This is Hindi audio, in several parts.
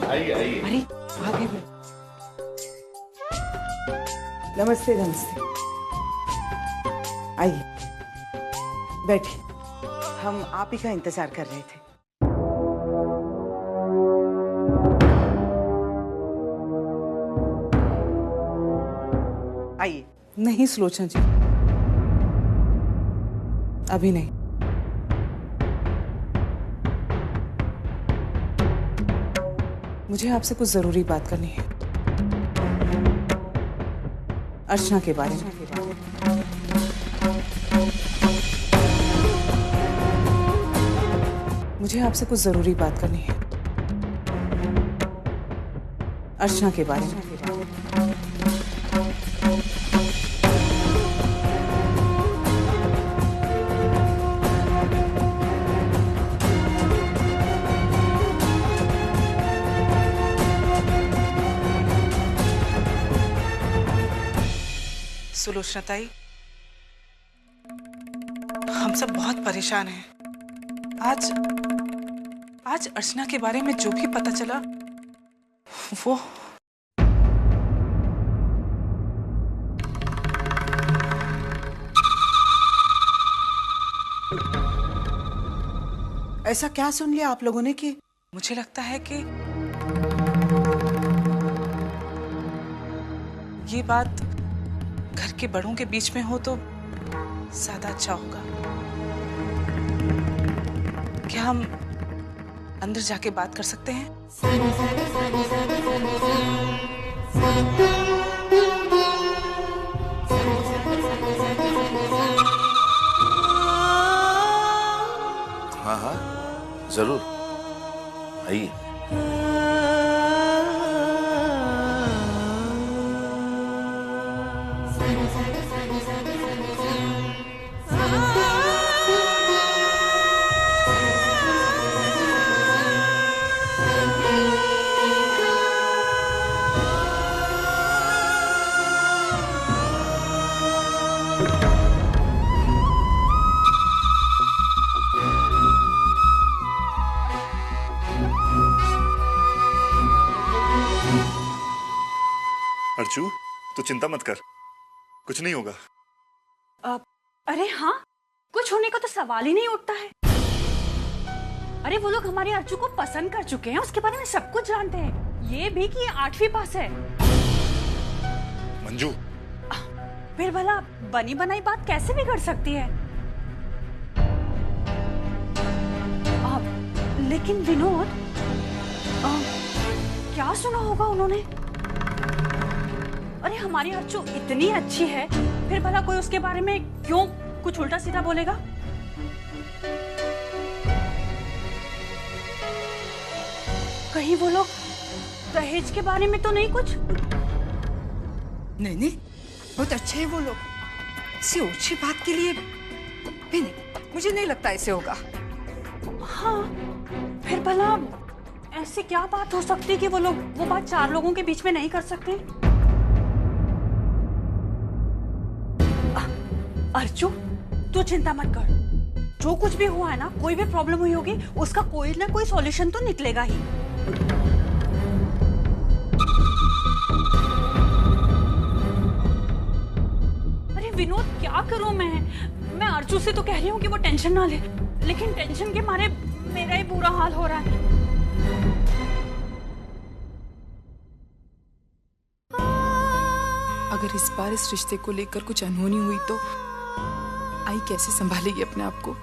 आइए आइए। अरे आगे बढ़। नमस्ते नमस्ते, आइए बैठिए। हम आप ही का इंतजार कर रहे थे। आइए। नहीं सुलोचना जी, अभी नहीं। मुझे आपसे कुछ जरूरी बात करनी है, अर्चना के बारे में। मुझे आपसे कुछ जरूरी बात करनी है, अर्चना के बारे में। सुलोचना ताई, हम सब बहुत परेशान हैं। आज अर्चना के बारे में जो भी पता चला वो ऐसा क्या सुन लिया आप लोगों ने कि मुझे लगता है कि ये बात घर के बड़ों के बीच में हो तो ज्यादा अच्छा होगा। क्या हम अंदर जाके बात कर सकते हैं? हाँ हाँ जरूर, आइए। अर्चू, तू चिंता मत कर, कुछ नहीं होगा। अरे हाँ, कुछ होने का तो सवाल ही नहीं उठता है। अरे वो लोग हमारे अर्चू को पसंद कर चुके हैं, उसके बारे में सब कुछ जानते हैं। ये भी कि 8वीं पास है। मंजू, फिर भला बनी बनाई बात कैसे बिगड़ सकती है? लेकिन विनोद, क्या सुना होगा उन्होंने? अरे हमारी अर्चू इतनी अच्छी है, फिर भला कोई उसके बारे में क्यों कुछ उल्टा सीधा बोलेगा? कहीं वो लोग दहेज के बारे में तो नहीं कुछ? नहीं, बहुत अच्छे हैं वो लोग। इसी ओछी बात के लिए नहीं, मुझे नहीं लगता ऐसे होगा। हाँ, फिर भला ऐसी क्या बात हो सकती है कि वो लोग वो बात 4 लोगों के बीच में नहीं कर सकते? अर्चू, तू चिंता मत कर। जो कुछ भी हुआ है ना, कोई भी प्रॉब्लम हुई होगी, उसका कोई ना कोई सॉल्यूशन तो निकलेगा ही। अरे विनोद, क्या करूं मैं अर्चू से तो कह रही हूँ कि वो टेंशन ना ले, लेकिन टेंशन के मारे मेरा ही बुरा हाल हो रहा है। अगर इस बार इस रिश्ते को लेकर कुछ अनहोनी हुई तो आई कैसे संभालेगी अपने आप को?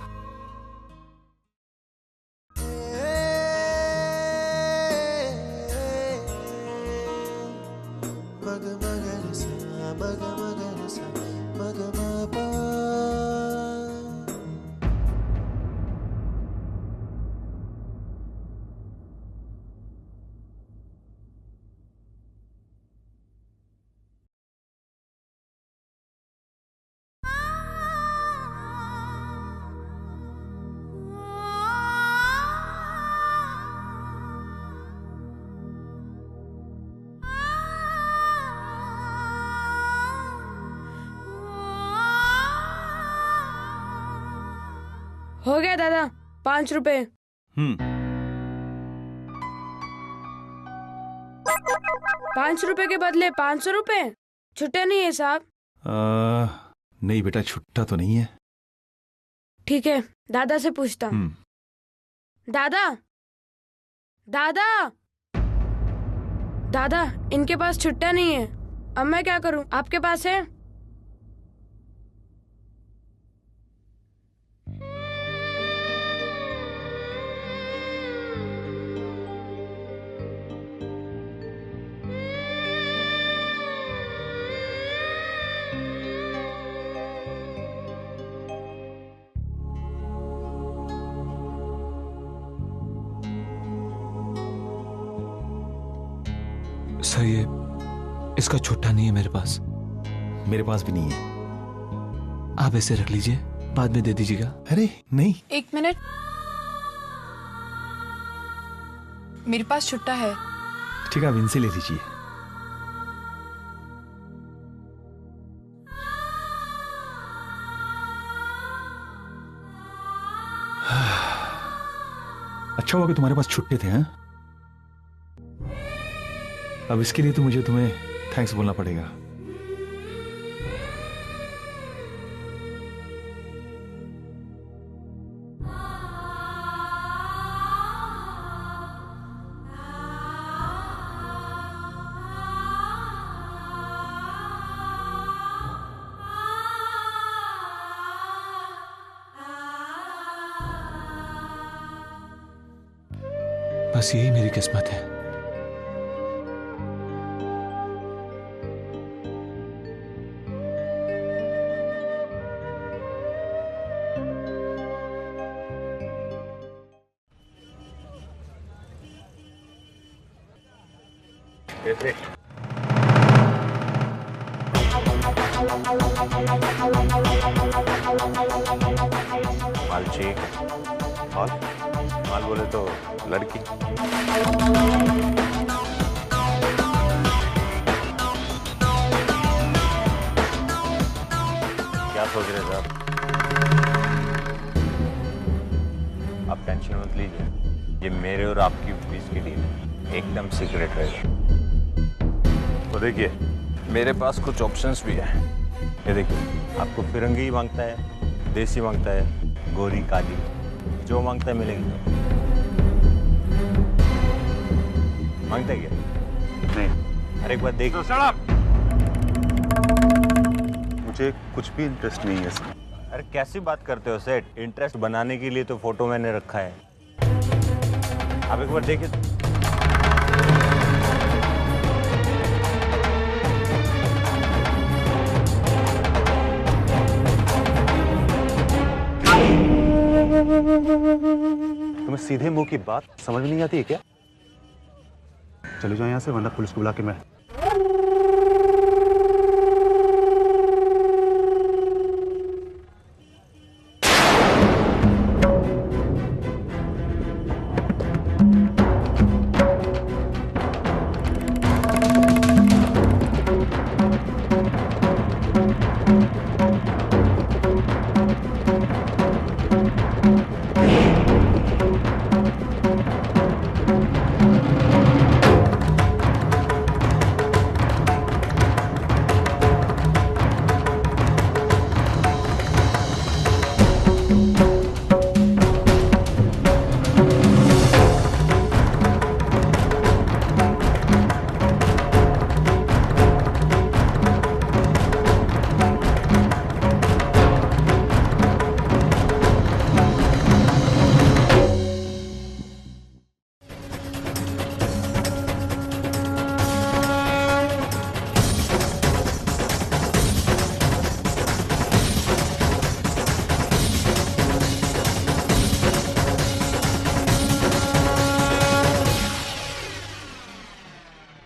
हो गया दादा, 5 रुपए। ₹5 के बदले 500 रुपए? छुट्टा नहीं है साहब? नहीं बेटा, छुट्टा तो नहीं है। ठीक है, दादा से पूछता हूँ। दादा, दादा, दादा, इनके पास छुट्टा नहीं है। अब मैं क्या करूं? आपके पास है? सर, ये इसका छुट्टा नहीं है मेरे पास। मेरे पास भी नहीं है। आप इसे रख लीजिए, बाद में दे दीजिएगा। अरे नहीं। 1 मिनट, मेरे पास छुट्टा है। ठीक है, आप इनसे ले लीजिए। अच्छा हुआ कि तुम्हारे पास छुट्टे थे। हैं? अब इसके लिए तो मुझे तुम्हें थैंक्स बोलना पड़ेगा। बस यही मेरी किस्मत है। माल ठीक है। और माल बोले तो लड़की। क्या सोच रहे साहब? आप टेंशन मत लीजिए, ये मेरे और आपकी बीच की डील है, एकदम सीक्रेट रहेगा। तो देखिए, मेरे पास कुछ ऑप्शंस भी है। ये देखिए, आपको फिरंगी मांगता है, देसी मांगता है, गोरी काली, जो मांगता है मिलेगी। मांगता है क्या? नहीं। अरे एक बार देख। मुझे कुछ भी इंटरेस्ट नहीं है इसमें। अरे कैसी बात करते हो सेठ? इंटरेस्ट बनाने के लिए तो फोटो मैंने रखा है। आप एक बार देखिए। तुम्हें सीधे मुंह की बात समझ में नहीं आती है क्या? चले जाओ यहाँ से, वरना पुलिस को बुला के मैं।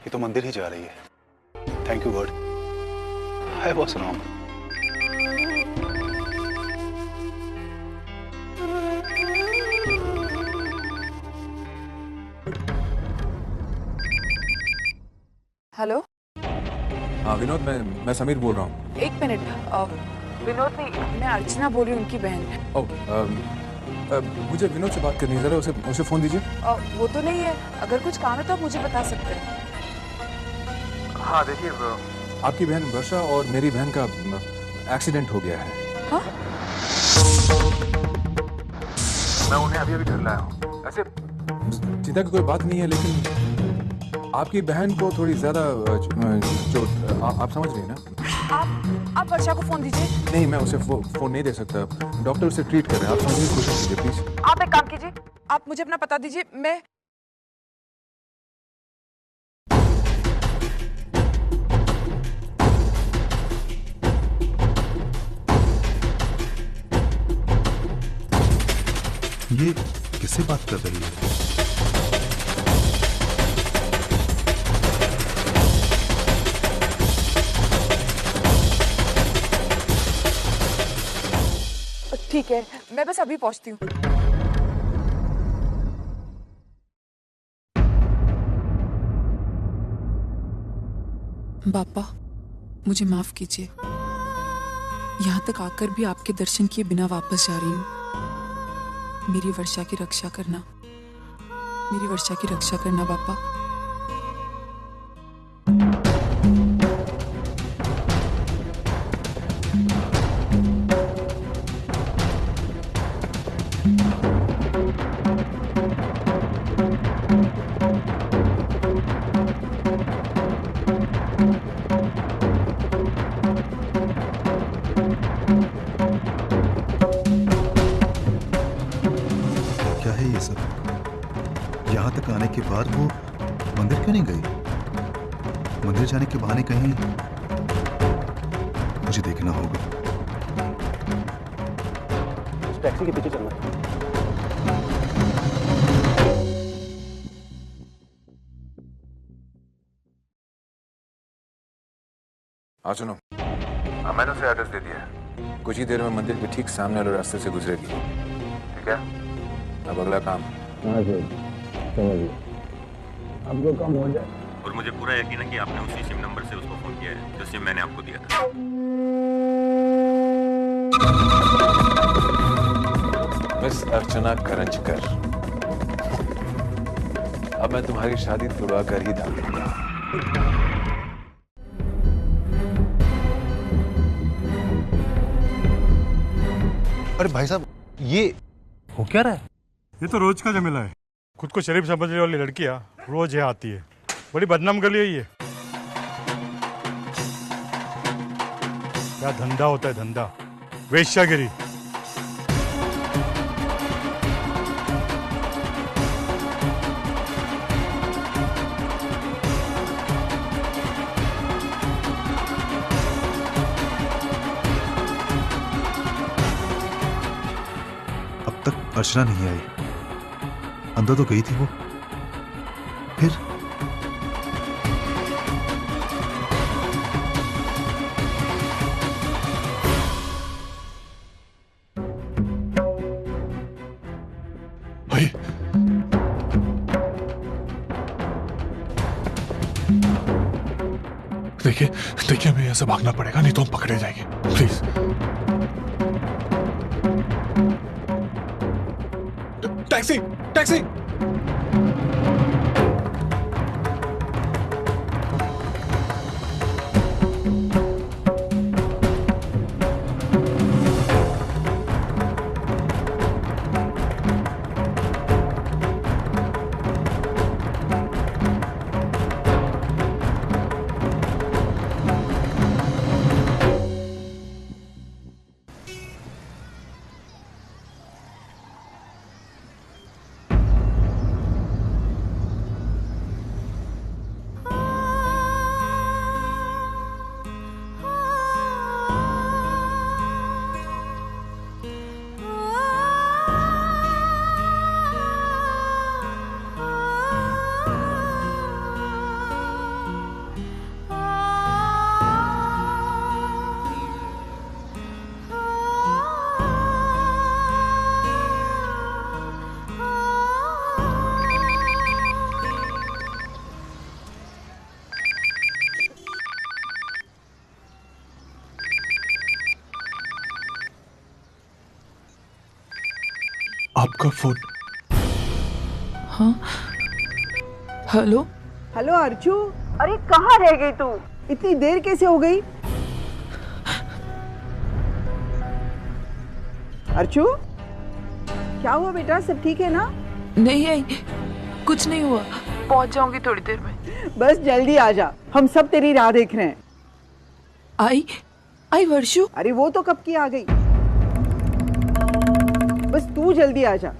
ये तो मंदिर ही जा रही है। Thank you God, I was wrong. Hello. हाँ विनोद, मैं समीर बोल रहा हूँ। 1 मिनट। विनोद नहीं, मैं अर्चना बोल रही हूँ, उनकी बहन। मुझे विनोद से बात करनी है, जरा उसे फोन दीजिए। वो तो नहीं है, अगर कुछ काम है तो आप मुझे बता सकते हैं। हाँ देखिए, आपकी बहन वर्षा और मेरी बहन का एक्सीडेंट हो गया है। हाँ? मैं उन्हें अभी घर लाया हूँ। ऐसे चिंता की कोई बात नहीं है, लेकिन आपकी बहन को थोड़ी ज्यादा चोट, आप समझ रही हैं ना? आप वर्षा को फोन दीजिए। नहीं, मैं उसे फोन नहीं दे सकता। डॉक्टर उसे ट्रीट कर रहे हैं। आप समझने की कोशिश कीजिए प्लीज। आप एक काम कीजिए, आप मुझे अपना पता दीजिए। मैं ये किससे बात कर रही है? ठीक है, मैं बस अभी पहुंचती हूँ। बापा, मुझे माफ कीजिए। यहाँ तक आकर भी आपके दर्शन किए बिना वापस जा रही हूँ। मेरी वर्षा की रक्षा करना, मेरी वर्षा की रक्षा करना बापा। क्या है ये सब? यहाँ तक आने के बाद वो मंदिर क्यों नहीं गई? मंदिर जाने के बहाने कहीं मुझे देखना होगा। टैक्सी के पीछे चलना। हाँ सुनो, मैंने उसे एड्रेस दे दिया है। कुछ ही देर में मंदिर के ठीक सामने वाले रास्ते से गुजरेगी। ठीक है? अब अगला काम। हाँ सर, समझिए। आपको काम हो जाए। और मुझे पूरा यकीन है कि आपने उसी सिम नंबर से उसको फोन किया है जो सिम मैंने आपको दिया था। मिस अर्चना करंजकर, अब मैं तुम्हारी शादी तुड़वा कर ही डालूंगा। अरे भाई साहब, ये हो क्या रहा है? ये तो रोज का झमेला है। खुद को शरीफ समझने वाली लड़कियां रोज यहाँ आती है। बड़ी बदनाम गली है ये। क्या धंधा होता है, धंधा, वेश्यागिरी। अब तक अर्चना नहीं आई। अंदर तो गई थी वो, फिर भाई देखिए देखिए, हमें ऐसे भागना पड़ेगा, नहीं तो हम पकड़े जाएंगे। Please taxi taxi. आपका फोन। हाँ, हेलो। हेलो अर्जू, अरे कहाँ रह गई तू? इतनी देर कैसे हो गई? अर्चू, क्या हुआ बेटा? सब ठीक है ना? नहीं आई, कुछ नहीं हुआ, पहुंच जाऊंगी थोड़ी देर में। बस जल्दी आ जा, हम सब तेरी राह देख रहे हैं। आई वर्षु? अरे वो तो कब की आ गई, बस तू जल्दी आ जा।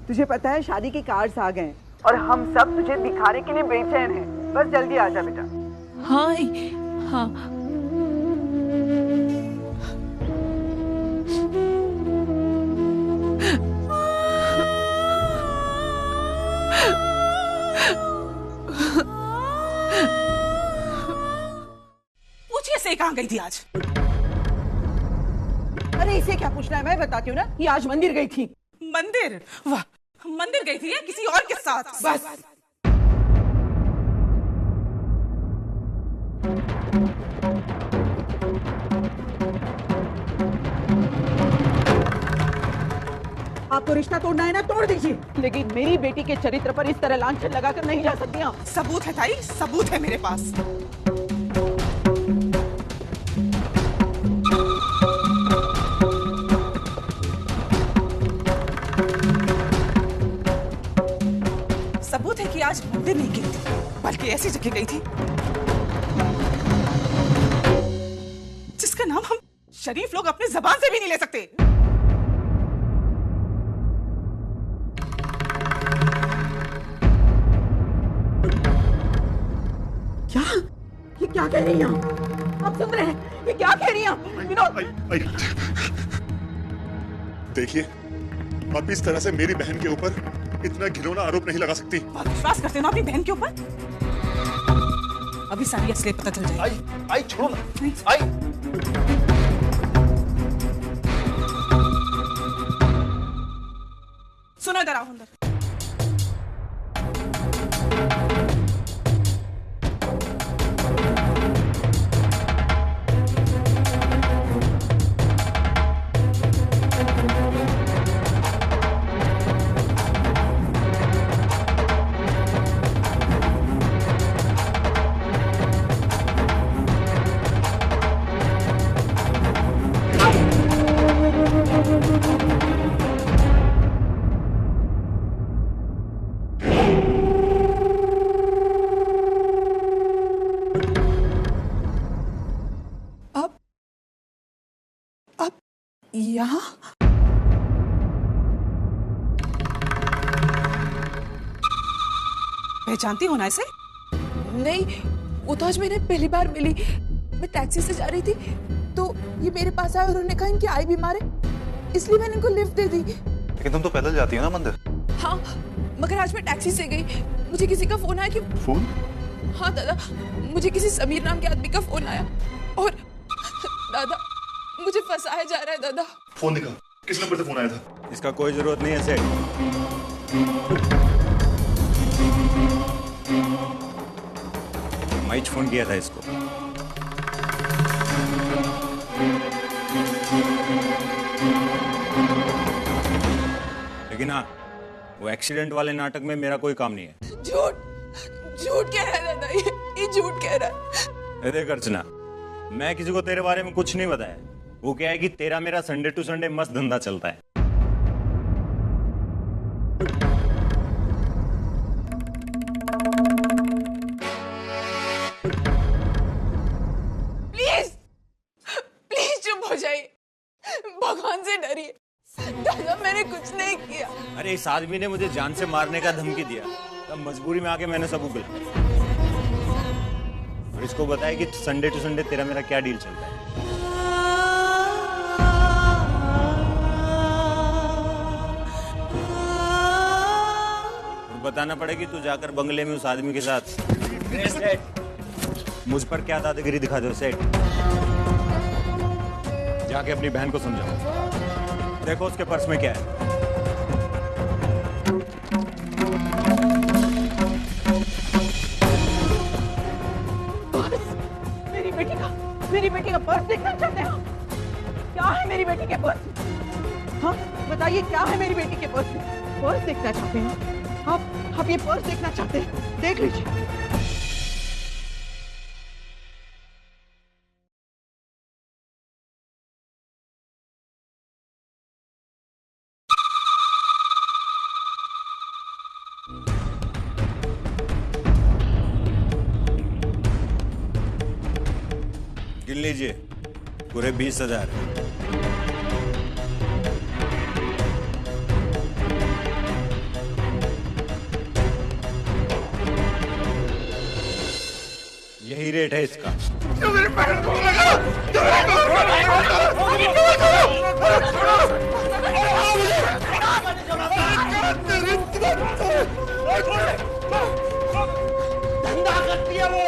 तुझे पता है शादी के कार्ड्स आ गए हैं और हम सब तुझे दिखाने के लिए बेचैन हैं। बस जल्दी आ जा बेटा। हाँ हाँ। पूछिए से कहाँ गई थी आज? अरे इसे क्या पूछना है, मैं बताती हूँ ना कि आज मंदिर गई थी। मंदिर? वाह, मंदिर गई थी या किसी और के साथ? बस आपको रिश्ता तोड़ना है ना, तोड़ दीजिए, लेकिन मेरी बेटी के चरित्र पर इस तरह लांछन लगाकर नहीं जा सकती आप। सबूत है ताई, सबूत है मेरे पास। सबूत है कि आज मंदिर नहीं गई थी, बल्कि ऐसी जगह गई थी जिसका नाम हम शरीफ लोग अपने जबान से भी नहीं ले सकते। क्या? ये क्या कह रही हैं आप? सुन रहे हैं? ये क्या कह रही हैं विनोद? देखिए, आप इस तरह से मेरी बहन के ऊपर इतना घिनौना आरोप नहीं लगा सकती। बहुत विश्वास करते हो ना अपनी बहन के ऊपर? अभी सारी असलियत पता चल जाएगी। आई छोड़ो ना, आई। सुनो, इधर आओ अंदर। यहाँ? पहचानती हो ना इसे? नहीं, वो तो आज मैंने पहली बार मिली। मैं टैक्सी से जा रही थी तो ये मेरे पास आया और उन्होंने कहा इनकी आई बीमार है, इसलिए मैंने इनको लिफ्ट दे दी। लेकिन तुम तो पैदल जाती हो ना मंदिर। हाँ, मगर आज मैं टैक्सी से गई। मुझे किसी का फोन आया कि फोन? हाँ दादा, मुझे किसी समीर नाम के आदमी का फोन आया और दादा मुझे फंसाया जा रहा है। दादा फोन दिखा, किस नंबर से फोन आया था? इसका कोई जरूरत नहीं है सेठ। मैं फोन किया था इसको। लेकिन हाँ, वो एक्सीडेंट वाले नाटक में मेरा कोई काम नहीं है। झूठ कह रहा है दादा, ये झूठ कह रहा है। देख अर्चना, मैं किसी को तेरे बारे में कुछ नहीं बताया। वो क्या है कि तेरा मेरा संडे टू संडे मस्त धंधा चलता है। प्लीज चुप हो जाइए, भगवान से डरिए। दादा मैंने कुछ नहीं किया। अरे इस आदमी ने मुझे जान से मारने का धमकी दिया, तब मजबूरी में आके मैंने सब उगला और इसको बताया कि संडे टू संडे तेरा मेरा क्या डील चलता है। बताना पड़ेगी तू जाकर बंगले में उस आदमी के साथ मुझ पर क्या दादागिरी दिखा दो सेठ। जाके अपनी बहन को समझाओ। देखो उसके पर्स में क्या है। मेरी बेटी का पर्स देखना चाहते हैं? क्या है मेरी बेटी के पर्स? हाँ बताइए, क्या है मेरी बेटी के पर्स में? पर्स देखना चाहते हैं आप ये पर्स देखना चाहते हैं? देख लीजिए। गिन लीजिए, पूरे 20,000। यही रेट है इसका। धंधा करती है वो।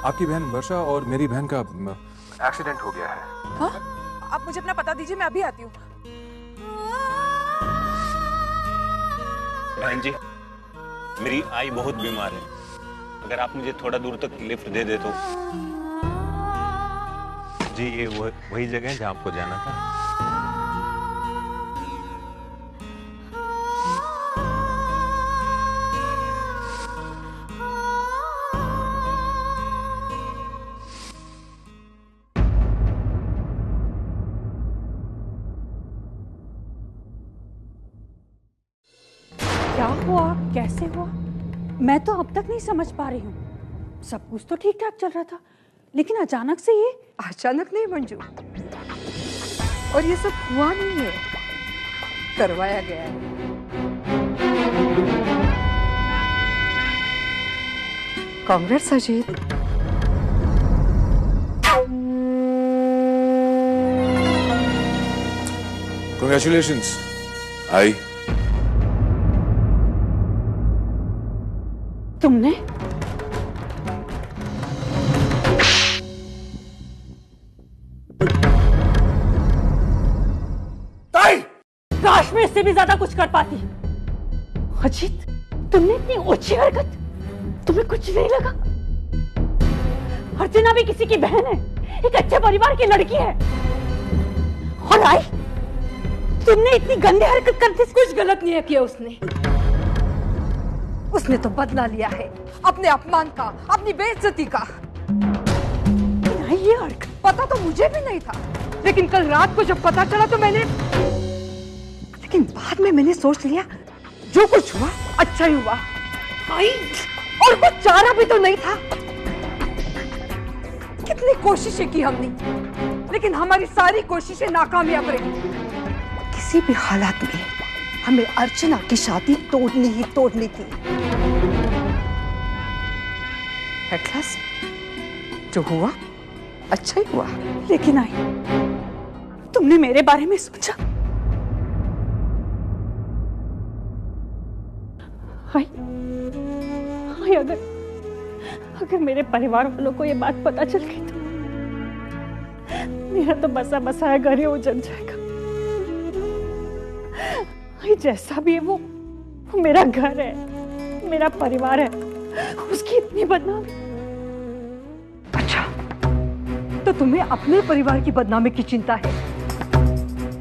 आपकी बहन वर्षा और मेरी बहन का एक्सीडेंट हो गया है। हाँ? आप मुझे अपना पता दीजिए, मैं अभी आती हूँ। बहन जी, मेरी आई बहुत बीमार है, अगर आप मुझे थोड़ा दूर तक लिफ्ट दे दे तो। जी ये वही जगह है जहाँ आपको जाना था। क्या हुआ, कैसे हुआ, मैं तो अब तक नहीं समझ पा रही हूँ। सब कुछ तो ठीक ठाक चल रहा था, लेकिन अचानक से ये। अचानक नहीं मंजू, और ये सब हुआ नहीं है, करवाया गया है। कांग्रेस अजीत। Congratulations, आई। तुमने? काश मैं इससे भी ज्यादा कुछ कर पाती। अजीत, तुमने इतनी ओछी हरकत, तुम्हें कुछ नहीं लगा? अर्चना भी किसी की बहन है, एक अच्छे परिवार की लड़की है, और आई तुमने इतनी गंदी हरकत कर दी। कुछ गलत नहीं किया उसने तो बदला लिया है अपने अपमान का, अपनी बेइज्जती का। नहीं, ये हरकत पता तो मुझे भी नहीं था, लेकिन कल रात को जब पता चला तो लेकिन बाद में मैंने सोच लिया जो कुछ हुआ अच्छा ही हुआ। आई, और कुछ चारा भी तो नहीं था। कितनी कोशिशें की हमने, लेकिन हमारी सारी कोशिशें नाकामयाब रही। किसी भी हालात में हमें अर्चना की शादी तोड़नी ही तोड़नी थी। एट लास्ट जो हुआ अच्छा ही हुआ। लेकिन आई, तुमने मेरे बारे में सोचा? आई, अगर मेरे परिवार वालों को ये बात पता चल गई तो मेरा तो बसा बसाया घर ही उजड़ जाएगा। जैसा भी है वो मेरा घर है, मेरा परिवार है, उसकी इतनी बदनामी। अच्छा, तो तुम्हें अपने परिवार की बदनामी की चिंता है?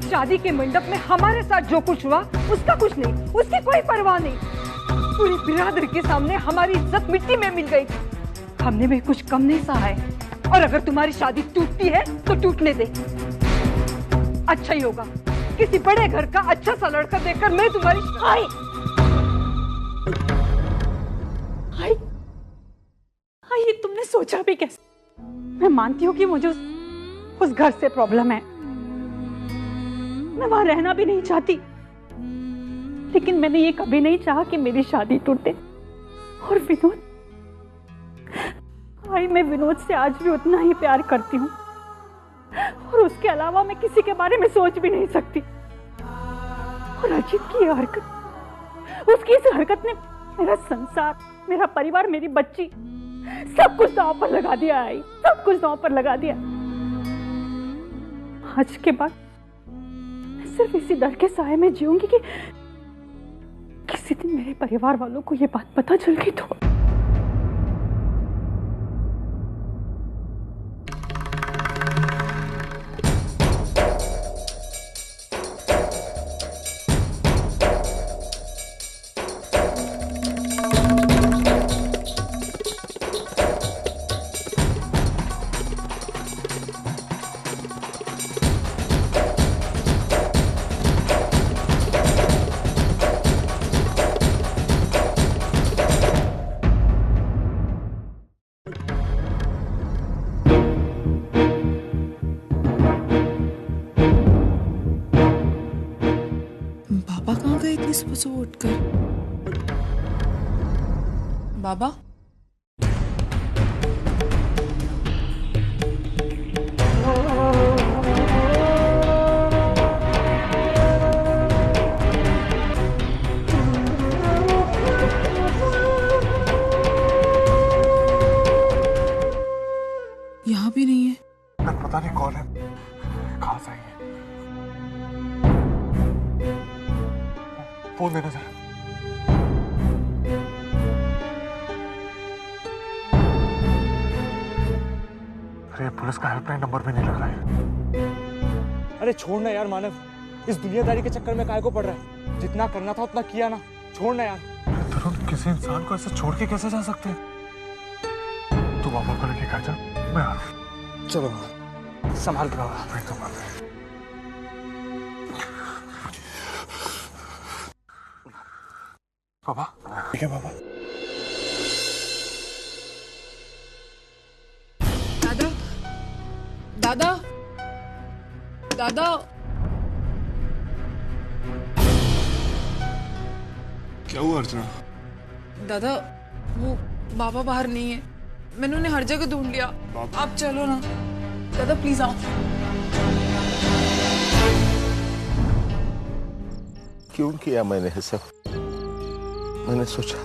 शादी के मंडप में हमारे साथ जो कुछ हुआ उसका कुछ नहीं, उसकी कोई परवाह नहीं। पूरी बिरादरी के सामने हमारी इज्जत मिट्टी में मिल गई। हमने भी कुछ कम नहीं सहा है, और अगर तुम्हारी शादी टूटती है तो टूटने दे। अच्छा ही होगा, किसी बड़े घर का अच्छा सा लड़का देखकर मैं तुम्हारी ये तुमने सोचा भी कैसे? मैं मानती हूँ कि मुझे उस घर से प्रॉब्लम है, मैं वहां रहना भी नहीं चाहती, लेकिन मैंने ये कभी नहीं चाहा कि मेरी शादी टूटे। और विनोद, मैं विनोद से आज भी उतना ही प्यार करती हूँ, और उसके अलावा मैं किसी के बारे में सोच भी नहीं सकती। और अजीत की ये हरकत, उसकी इस हरकत ने मेरा संसार, मेरा परिवार, मेरी बच्ची, सब कुछ दांव पर लगा दिया। सब कुछ दांव पर लगा दिया। आज के बाद मैं सिर्फ इसी डर के साए में जीऊंगी कि किसी दिन मेरे परिवार वालों को ये बात पता चल गई तो। नहीं सुबह सुबह उठकर। बाबा यहाँ भी नहीं है। पता नहीं कौन है, कहाँ से आई है। फोन देना जरा। अरे पुलिस का हेल्पलाइन नंबर भी नहीं लग रहा है। अरे छोड़ना यार मानव, इस दुनियादारी के चक्कर में काहे को पड़ रहा है? जितना करना था उतना किया ना, छोड़ना यार। तरुण, किसी इंसान को ऐसे छोड़ के कैसे जा सकते हैं? तू बाबा को लेके जा, मैं आ रहा। चलो संभाल के बाबा। मैं संभाल रहा। बाबा ठीक है बाबा। दादा दादा दादा क्या हुआ अर्चना? दादा वो बाबा बाहर नहीं है, मैंने उन्हें हर जगह ढूंढ लिया। आप चलो ना दादा, प्लीज आओ। क्यों किया मैंने ये सब? मैंने सोचा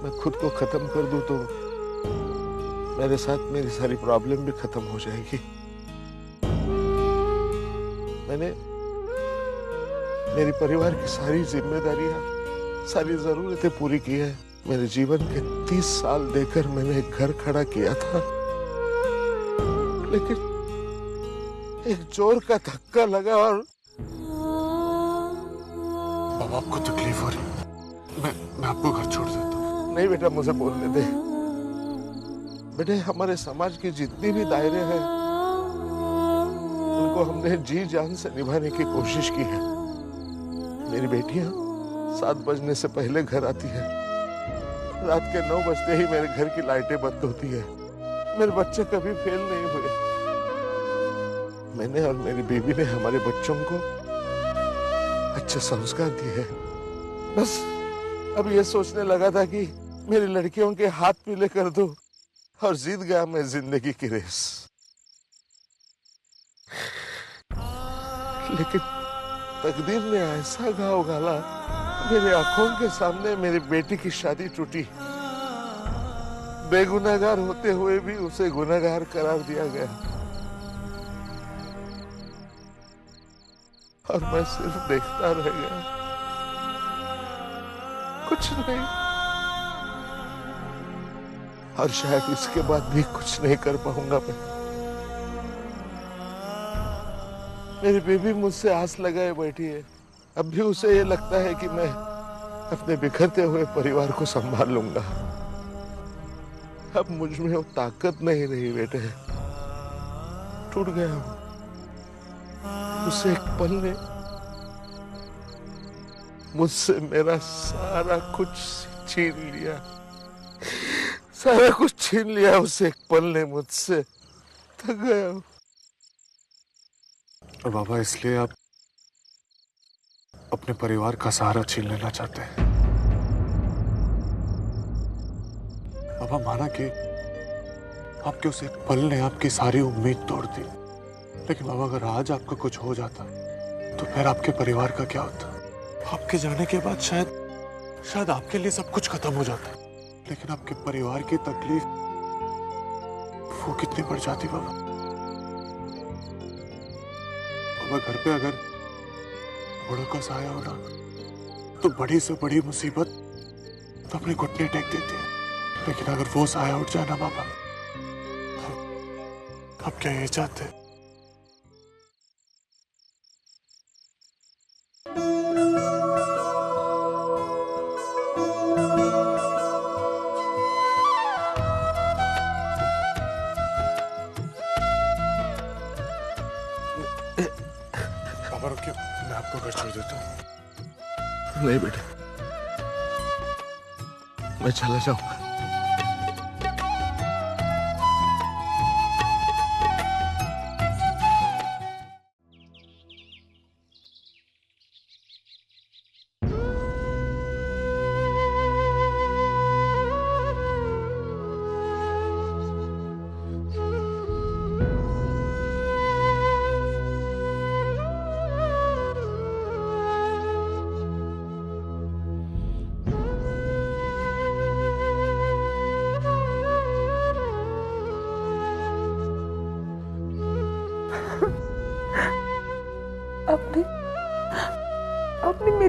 मैं खुद को खत्म कर दूं तो मेरे साथ मेरी सारी प्रॉब्लम भी खत्म हो जाएगी। मैंने मेरी परिवार की सारी जिम्मेदारियां, सारी जरूरतें पूरी की है। मेरे जीवन के 30 साल देकर मैंने एक घर खड़ा किया था, लेकिन एक जोर का धक्का लगा और बाबा आपको तकलीफ हो रही है, मैं आपको घर छोड़ देता हूँ। नहीं बेटा, मुझे बोलने दे। बेटे, हमारे समाज के जितने भी दायरे हैं उनको हमने जी जान से निभाने की कोशिश की है। मेरी बेटियां 7 बजने से पहले घर आती है, रात के 9 बजते ही मेरे घर की लाइटें बंद होती है। मेरे बच्चे कभी फेल नहीं हुए। मैंने और मेरी बीवी ने हमारे बच्चों को अच्छे संस्कार दिए हैं। बस अब ये सोचने लगा था कि मेरी लड़कियों के हाथ पीले कर दूं और जीत गया मैं जिंदगी की रेस। लेकिन तकदीर ने ऐसा घाव घाला, मेरी आंखों के सामने मेरी बेटी की शादी टूटी। बेगुनाहगार होते हुए भी उसे गुनहगार करार दिया गया और मैं सिर्फ देखता रह गया, कुछ नहीं। और शायद इसके बाद भी कुछ नहीं कर पाऊंगा मैं। मेरी बेबी मुझसे आस लगाए बैठी है। अब भी उसे ये लगता है कि मैं अपने बिखरते हुए परिवार को संभाल लूंगा। अब मुझ में वो ताकत नहीं रही बेटे, टूट गया हूं। उसे एक पल ने मुझसे मेरा सारा कुछ छीन लिया, सारा कुछ छीन लिया। उसे एक पल ने मुझसे, थक गया हूं। और बाबा इसलिए आप अपने परिवार का सहारा छीन लेना चाहते हैं? बाबा माना कि आपके उस एक पल ने आपकी सारी उम्मीद तोड़ दी, लेकिन बाबा अगर आज आपका कुछ हो जाता तो फिर आपके परिवार का क्या होता? आपके जाने के बाद शायद आपके लिए सब कुछ खत्म हो जाता, लेकिन आपके परिवार की तकलीफ वो कितनी बढ़ जाती बाबा। बाबा घर पे अगर बड़ों का साया होना तो बड़ी से बड़ी मुसीबत तो अपने घुटने टेक देती है, लेकिन अगर वो साया उठ जाए ना बाबा, तो आप क्या ये चाहते हैं? बाबा रुकिए, मैं आपको घर छोड़ देता हूँ। नहीं बेटा, मैं चला जाऊंगा।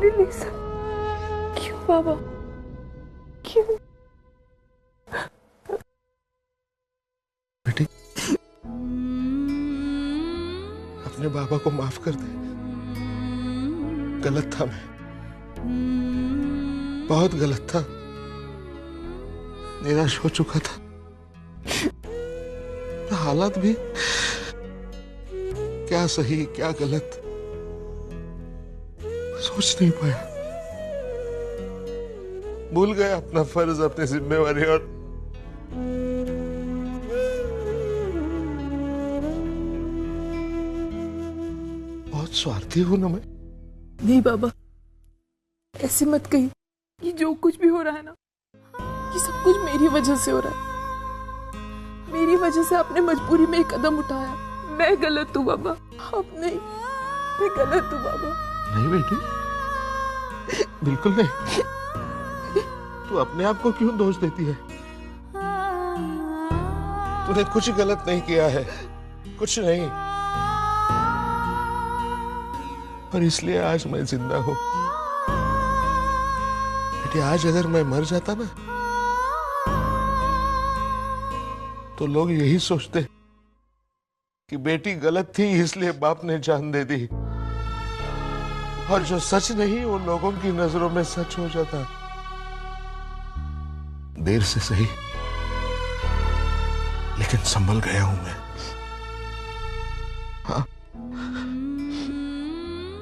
मेरे लिए सब। क्यों बाबा, क्यों? बेटी, अपने बाबा को माफ कर दे। गलत था मैं, बहुत गलत था। निराश हो चुका था। हालात भी क्या सही क्या गलत सोच नहीं पाया। भूल गया अपना फर्ज, अपनी जिम्मेवारी, और बहुत स्वार्थी हूं ना मैं। नहीं बाबा, ऐसे मत कहिए। ये जो कुछ भी हो रहा है ना, ये सब कुछ मेरी वजह से हो रहा है। मेरी वजह से आपने मजबूरी में एक कदम उठाया। मैं गलत हूँ बाबा, आप नहीं। मैं गलत हूँ बाबा। नहीं बेटी, बिल्कुल नहीं। तू अपने आप को क्यों दोष देती है? तूने कुछ गलत नहीं किया है, कुछ नहीं। और इसलिए आज मैं जिंदा हूं। बेटी, आज अगर मैं मर जाता ना, तो लोग यही सोचते कि बेटी गलत थी इसलिए बाप ने जान दे दी, और जो सच नहीं वो लोगों की नजरों में सच हो जाता। देर से सही, लेकिन संभल गया हूं मैं। हाँ,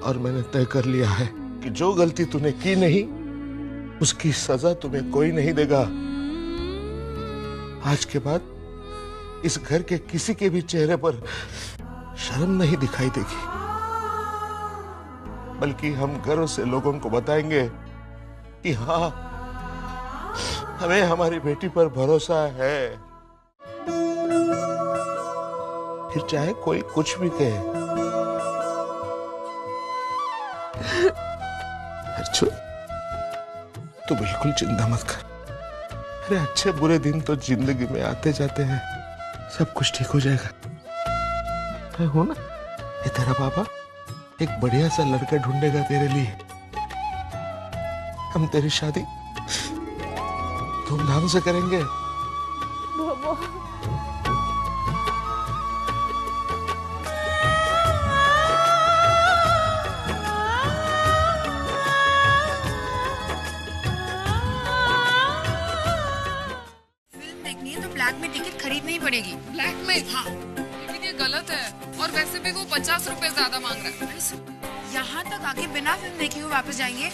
और मैंने तय कर लिया है कि जो गलती तूने की नहीं, उसकी सजा तुम्हें कोई नहीं देगा। आज के बाद इस घर के किसी के भी चेहरे पर शर्म नहीं दिखाई देगी, बल्कि हम गर्व से लोगों को बताएंगे कि हाँ, हमें हमारी बेटी पर भरोसा है। फिर चाहे कोई कुछ भी कहे। अर्चु, तू बिल्कुल चिंता मत कर। अरे अच्छे बुरे दिन तो जिंदगी में आते जाते हैं, सब कुछ ठीक हो जाएगा। मैं हूं ना, ये तेरा बाबा एक बढ़िया सा लड़का ढूंढेगा तेरे लिए। हम तेरी शादी धूमधाम से करेंगे। बाबा, ब्लैक में टिकट खरीदनी ही पड़ेगी। ब्लैक में? हाँ। लेकिन ये गलत है, और वैसे भी वो 50 रुपए ज्यादा मांग रहा है। यहाँ तक आके बिना फिल्म देखे हुए वापस जाएंगे?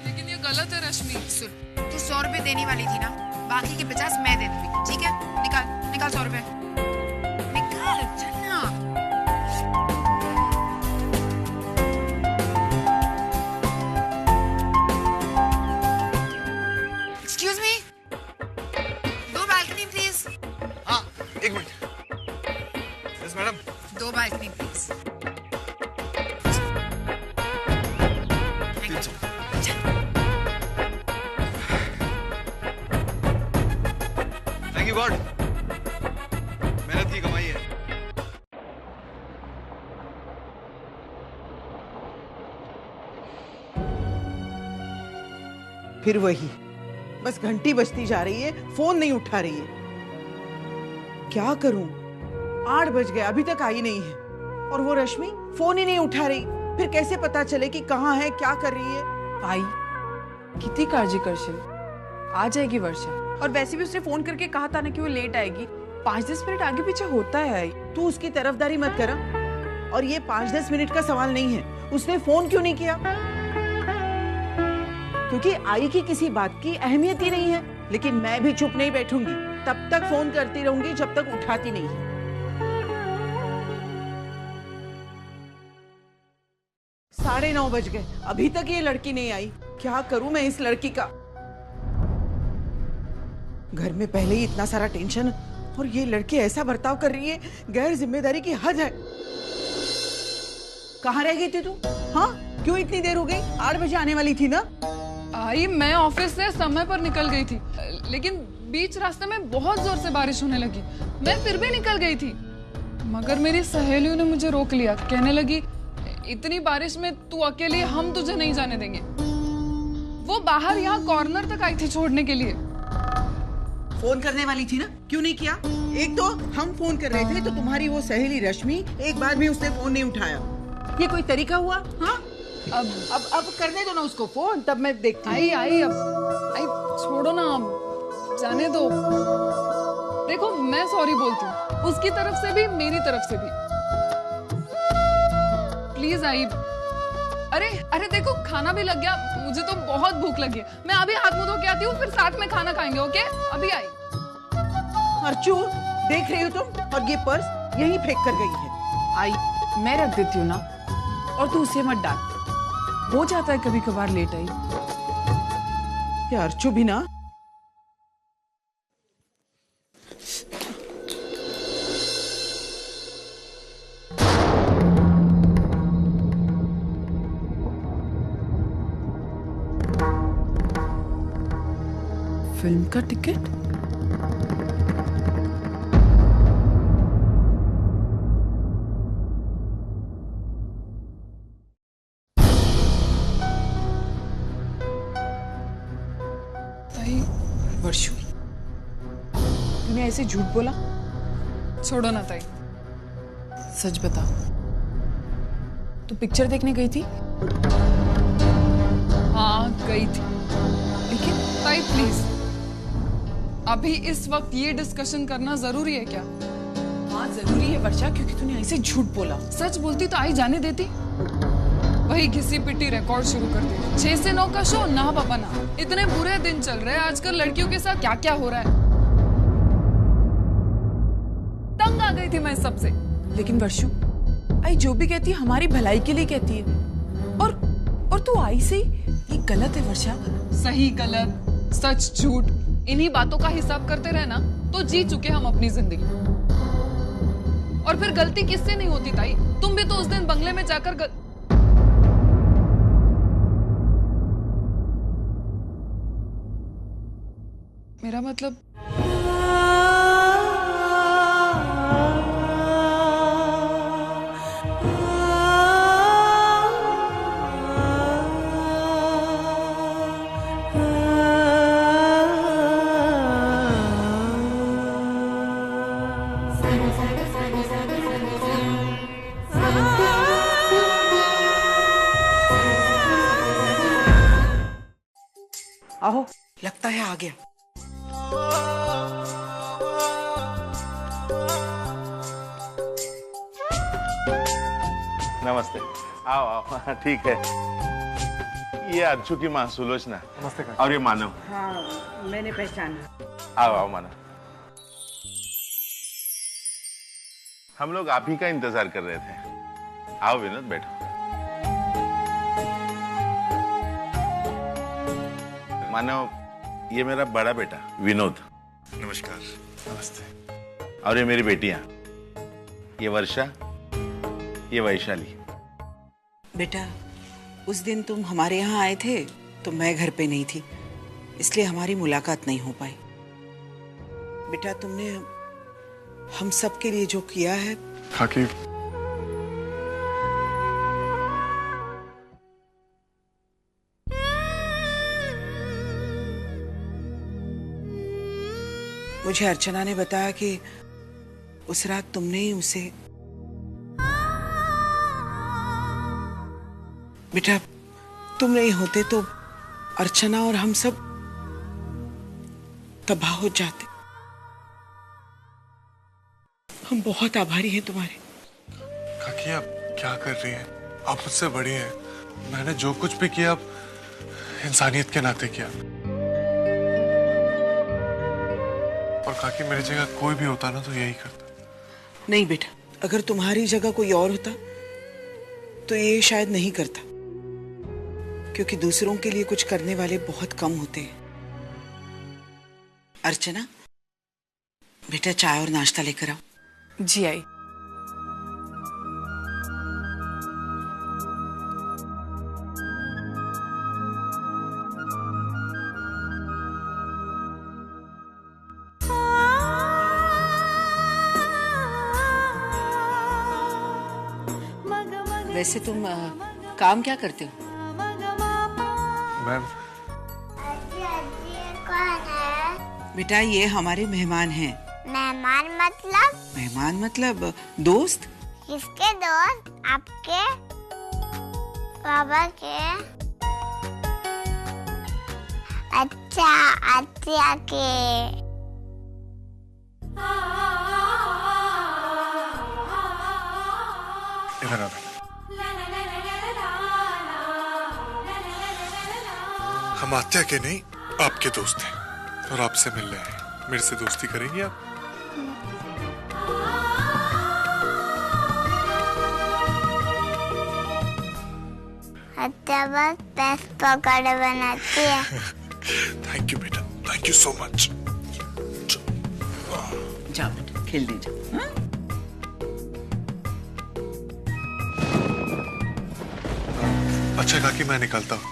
लेकिन ये गलत है रश्मि। सुन, तू 100 रुपए देने वाली थी ना, बाकी के 50 मैं दे दूंगी, ठीक है? निकाल निकाल 100 रुपए निकाल, चलना। एक्सक्यूज मी, दो बालकनी प्लीज। हाँ, एक मिनट। Yes madam. दो balcony please. Thank you God, मेहनत की कमाई है। फिर वही, बस घंटी बजती जा रही है, फोन नहीं उठा रही है। क्या करूं? 8 बज गए, अभी तक आई नहीं है। और वो रश्मि फोन ही नहीं उठा रही। फिर कैसे पता चले कि कहाँ है, क्या कर रही है? आई, कितनी काळजी करशील? आ जाएगी वर्षा। और वैसे भी उसने फोन करके कहा था ना कि वो लेट आएगी। 5-10 मिनट आगे पीछे होता है। आई, तू उसकी तरफदारी मत करा। और ये 5-10 मिनट का सवाल नहीं है। उसने फोन क्यों नहीं किया? क्योंकि आई की किसी बात की अहमियत ही नहीं है। लेकिन मैं भी चुप नहीं बैठूंगी, तब तक फोन करती रहूंगी जब तक उठाती नहीं है। 9:30 बज गए, अभी तक ये लड़की नहीं आई। क्या करूं मैं इस लड़की का? घर में पहले ही इतना सारा टेंशन, और ये लड़की ऐसा बर्ताव कर रही है, गैर जिम्मेदारी की हद है। कहाँ रह गई थी तू? हाँ, क्यों इतनी देर हो गई? 8 बजे आने वाली थी ना? आई, मैं ऑफिस से समय पर निकल गई थी, लेकिन बीच रास्ते में बहुत जोर से बारिश होने लगी। मैं फिर भी निकल गई थी, मगर मेरी सहेलियों ने मुझे रोक लिया। कहने लगी इतनी बारिश में तू अकेली, हम तुझे नहीं जाने देंगे। वो बाहर यहाँ कॉर्नर तक आई थी छोड़ने के लिए। फोन करने वाली थी ना, क्यों नहीं किया? एक तो हम फोन कर रहे थे तो तुम्हारी वो सहेली रश्मि एक बार भी उसने फोन नहीं उठाया। ये कोई तरीका हुआ? हाँ, अब करने दो ना उसको फोन, तब मैं देखती हूँ। आई छोड़ो ना, अब जाने दो। देखो मैं सॉरी बोलती हूँ, उसकी तरफ से भी मेरी तरफ से भी। Please I. अरे देखो खाना भी लग गया, मुझे तो बहुत भूख लगी है। मैं अभी हाथ मुंह धो के आती हूँ, फिर साथ में खाना खाएंगे। ओके अभी आई। अर्चू देख रही हो तुम, और ये पर्स यहीं फेंक कर गई है। आई मैं रख देती हूँ ना, और तू उसे मत डांट, हो जाता है कभी कभार लेट आई। ये अर्चू भी ना, फिल्म का टिकट? वर्षु, तूने ऐसे झूठ बोला? छोड़ो ना ताई, सच बता, तू पिक्चर देखने गई थी? हाँ गई थी, लेकिन ताई प्लीज, अभी इस वक्त ये डिस्कशन करना जरूरी है क्या? हाँ जरूरी है वर्षा, क्योंकि तूने ऐसे झूठ बोला। सच बोलती तो आई जाने देती। वही घिसी पिटी रिकॉर्ड शुरू कर दी। 6 से 9 का शो, ना पापा ना। इतने बुरे दिन चल रहे हैं आजकल, लड़कियों के साथ क्या क्या हो रहा है। तंग आ गई थी मैं सबसे। लेकिन वर्षु, आई जो भी कहती है हमारी भलाई के लिए कहती है, और तू आई से ये गलत है वर्षा। सही गलत, सच झूठ, इन्हीं बातों का हिसाब करते रहे ना तो जी चुके हम अपनी जिंदगी। और फिर गलती किससे नहीं होती ताई? तुम भी तो उस दिन बंगले में जाकर मेरा मतलब आओ, लगता है आ गया। नमस्ते। आओ आओ, ठीक है। ये अर्चू की माँ सुलोचना। नमस्ते। और ये मानव। हाँ मैंने पहचाना। आओ आओ मानव। हम लोग आप ही का इंतजार कर रहे थे। आओ विनोद, बैठो। मानव, ये मेरा बड़ा बेटा विनोद। नमस्कार। नमस्ते। और ये मेरी बेटियां, ये वर्षा, ये वैशाली। बेटा, उस दिन तुम हमारे यहाँ आए थे तो मैं घर पे नहीं थी, इसलिए हमारी मुलाकात नहीं हो पाई। बेटा, तुमने हम सब के लिए जो किया है, काकी, मुझे अर्चना ने बताया कि उस रात तुमने ही उसे। बेटा, तुम नहीं होते तो अर्चना और हम सब तबाह हो जाते। हम बहुत आभारी हैं तुम्हारे। काकी, आप क्या कर रही हैं? आप मुझसे बड़ी हैं। मैंने जो कुछ भी किया इंसानियत के नाते किया। और काकी, मेरी जगह कोई भी होता ना तो यही करता। नहीं बेटा, अगर तुम्हारी जगह कोई और होता तो ये शायद नहीं करता, क्योंकि दूसरों के लिए कुछ करने वाले बहुत कम होते हैं। अर्चना, बेटा चाय और नाश्ता लेकर आओ। जी आई। वैसे तुम काम क्या करते हो? मैम बेटा ये हमारे मेहमान हैं। मेहमान मतलब? मेहमान मतलब दोस्त। किसके दोस्त? आपके? बाबा के? अच्छा अच्छा के। इधर आ। हम आत्या के नहीं आपके दोस्त हैं और आपसे मिलने आए। मेरे से दोस्ती करेंगे आप? अच्छा बस बेस्ट पकौड़े बनाती है। थैंक यू बेटा, थैंक यू सो मच। जाओ बेटा खेलने जाओ। हाँ? अच्छा काकी मैं निकलता हूँ,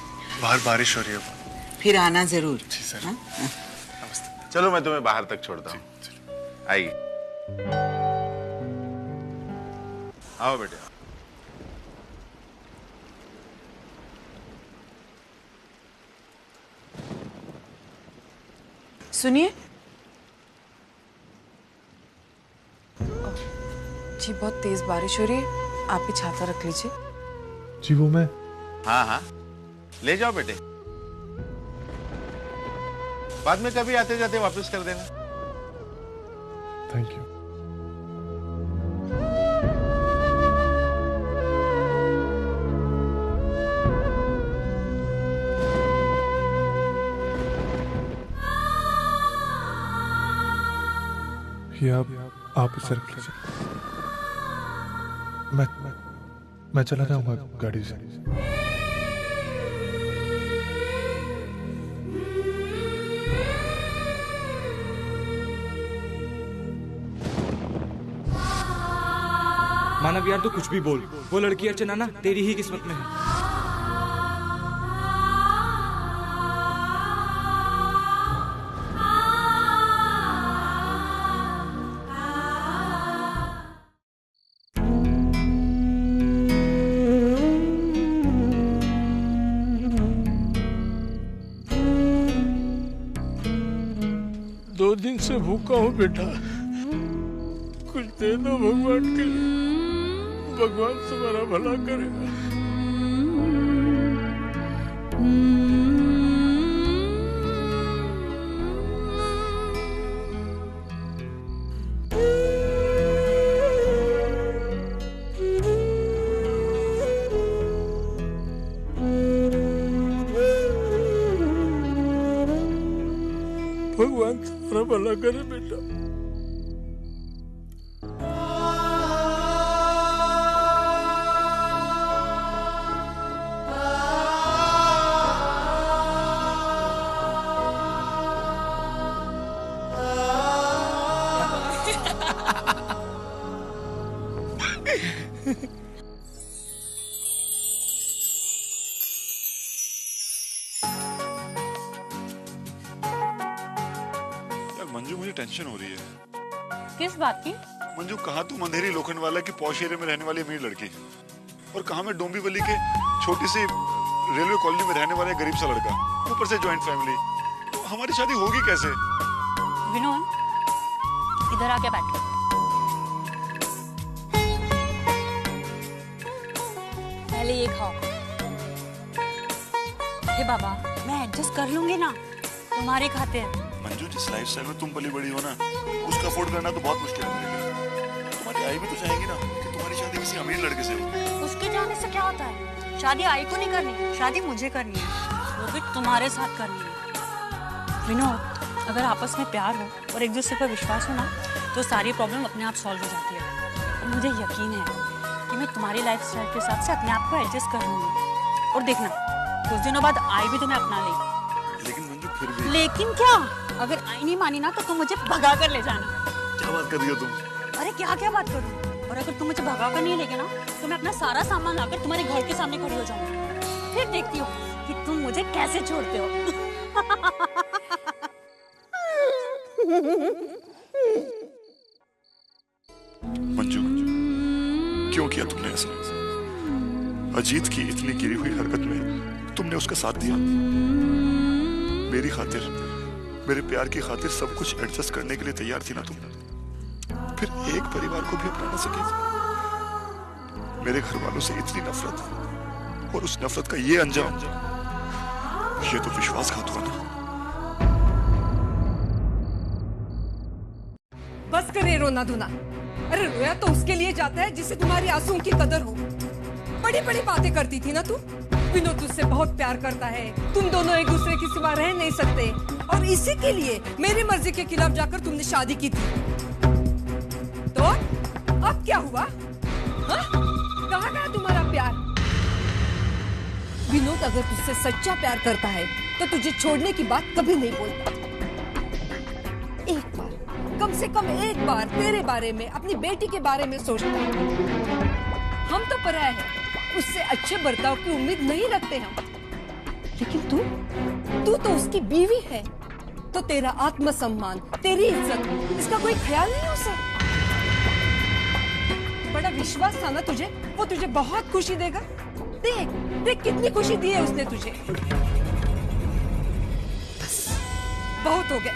बाहर बारिश हो रही है। फिर आना जरूर। जी सर। हाँ? चलो मैं तुम्हें बाहर तक छोड़ता हूँ। आइए। आओ बेटे। सुनिए जी, बहुत तेज बारिश हो रही है, आप ही छाता रख लीजिए। जी वो मैं। हाँ हाँ ले जाओ बेटे, बाद में कभी आते जाते वापस कर देना। Thank you. ये आप इसे रख लीजिए। मैं चला जाऊंगा गाड़ी से। मानव यार, तो कुछ भी बोल, वो लड़की अर्चना ना तेरी ही किस्मत में है। दो दिन से भूखा हूँ बेटा, कुछ दे दो भगवान के लिए, भगवान तुम्हारा भला करेगा। भगवान तुम्हारा भला करे बेटा। मंजू मुझे टेंशन हो रही है। किस बात की? मंजू कहाँ तू अंधेरी लोखंडवाला की पॉश एरिया में रहने वाली अमीर लड़की, और कहाँ मैं डोंबिवली के छोटी सी रेलवे कॉलोनी में रहने वाला गरीब सा लड़का, ऊपर से जॉइंट फैमिली। तो हमारी शादी होगी कैसे? विनोद, इधर आके बैठ। पहले ये खाओ। हे बाबा, मैं एडजस्ट कर लूंगी ना तुम्हारे खातिर। मंजू जिस लाइफस्टाइल में तुम पली बड़ी हो ना, उसका अफोर्ड करना तो बहुत मुश्किल है मेरे लिए। तुम्हारी आई भी तो चाहेगी ना कि तुम्हारी शादी किसी अमीर लड़के से हो। उसके जाने से क्या होता है? शादी आई को नहीं करनी, शादी मुझे करनी है, वो भी तुम्हारे साथ करनी है। विनोद, अगर आपस में प्यार हो और एक दूसरे पर विश्वास हो ना, तो सारी प्रॉब्लम अपने आप सॉल्व हो जाती है। और मुझे यकीन है कि मैं तुम्हारी लाइफस्टाइल के हिसाब से अपने आप को एडजस्ट कर लूंगी। और देखना, कुछ दिनों बाद आई भी तुम्हें अपना लेगी। लेकिन मंजू फिर भी। लेकिन क्या? अगर आई नहीं मानी ना तो तुम मुझे भगा कर ले जाना। क्या बात कर रही हो तुम? अरे क्या क्या बात करूं? और अगर तुम मुझे भगा कर नहीं लेगे ना, तो मैं अपना सारा सामान लाकर तुम्हारे घर के सामने खड़ी हो जाऊंगी। फिर देखती हो कि तुम मुझे कैसे छोड़ते हो। मंजू क्यों किया तुमने ऐसा? अजीत की इतनी गिरी हुई हरकत में तुमने उसका साथ दिया। मेरी खातिर, मेरे प्यार की खातिर सब कुछ एडजस्ट करने के लिए तैयार थी ना तुम? फिर एक परिवार को भी अपना ना सके। मेरे घर वालों से इतनी नफरत, और उस नफरत का ये अंजाम, ये तो विश्वासघात हुआ ना। बस करे रोना धोना। अरे रोया तो उसके लिए जाता है जिसे तुम्हारी आंसुओं की कदर हो। बड़ी बड़ी बातें करती थी ना तू। विनोद तुझसे बहुत प्यार करता है, तुम दोनों एक दूसरे के सिवा रह नहीं सकते, और इसी के लिए मेरी मर्जी के खिलाफ जाकर तुमने शादी की थी। तो अब क्या हुआ? हाँ? कहाँ गया तुम्हारा प्यार? विनोद अगर तुझसे सच्चा प्यार करता है तो तुझे छोड़ने की बात कभी नहीं बोलता। एक बार, कम से कम एक बार तेरे बारे में, अपनी बेटी के बारे में सोचता है। हम तो पराया हैं, उससे अच्छे बर्ताव की उम्मीद नहीं रखते हम। लेकिन तू तो उसकी बीवी है, तो तेरा आत्मसम्मान, तेरी इज्जत, इसका कोई ख्याल नहीं उसे? बड़ा विश्वास था ना तुझे, वो तुझे बहुत खुशी देगा। देख देख कितनी खुशी दी है उसने तुझे। बस बहुत हो गया,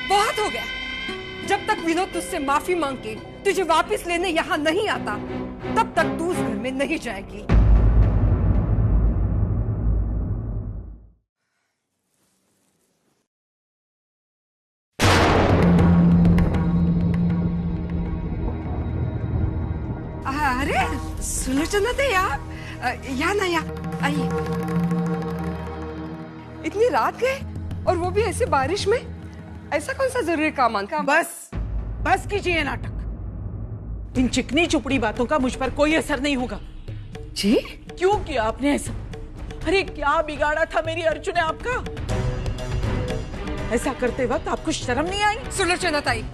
बहुत हो गया। जब तक विनोद तुझसे माफी मांग के तुझे वापस लेने यहाँ नहीं आता, तब तक तू उस घर में नहीं जाएगी। अरे सुलोचना थे यार, या ना या आइए। इतनी रात गए, और वो भी ऐसे बारिश में? ऐसा कौन सा जरूरी काम? बस कीजिए नाटक। इन चिकनी चुपड़ी बातों का मुझ पर कोई असर नहीं होगा। जी? क्यों किया आपने ऐसा? अरे क्या बिगाड़ा था मेरी अर्जुन ने आपका? ऐसा करते वक्त आपको शर्म नहीं आई? सुलोचना ताई,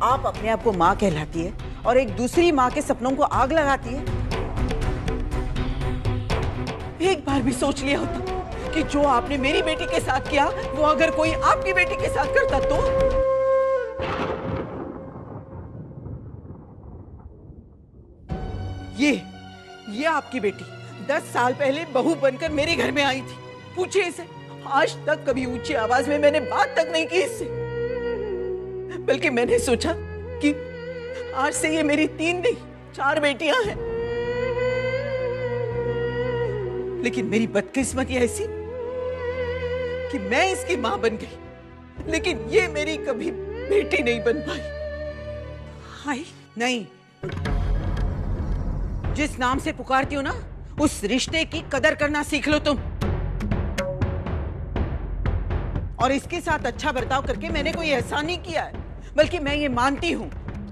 आप अपने आप को माँ कहलाती है और एक दूसरी माँ के सपनों को आग लगाती है। एक बार भी सोच लिया होता कि जो आपने मेरी बेटी के साथ किया, वो अगर कोई आपकी बेटी के साथ करता तो? ये आपकी बेटी 10 साल पहले बहू बनकर मेरे घर में आई थी। पूछिए इसे, आज तक कभी ऊंची आवाज में मैंने बात तक नहीं की इससे। बल्कि मैंने सोचा कि आज से ये मेरी 3 नहीं 4 बेटियां हैं। लेकिन मेरी बदकिस्मती ऐसी कि मैं इसकी मां बन गई, लेकिन ये मेरी कभी बेटी नहीं बन पाई। हाय नहीं, जिस नाम से पुकारती हो ना, उस रिश्ते की कदर करना सीख लो तुम। और इसके साथ अच्छा बर्ताव करके मैंने कोई एहसान नहीं किया है, बल्कि मैं ये मानती हूँ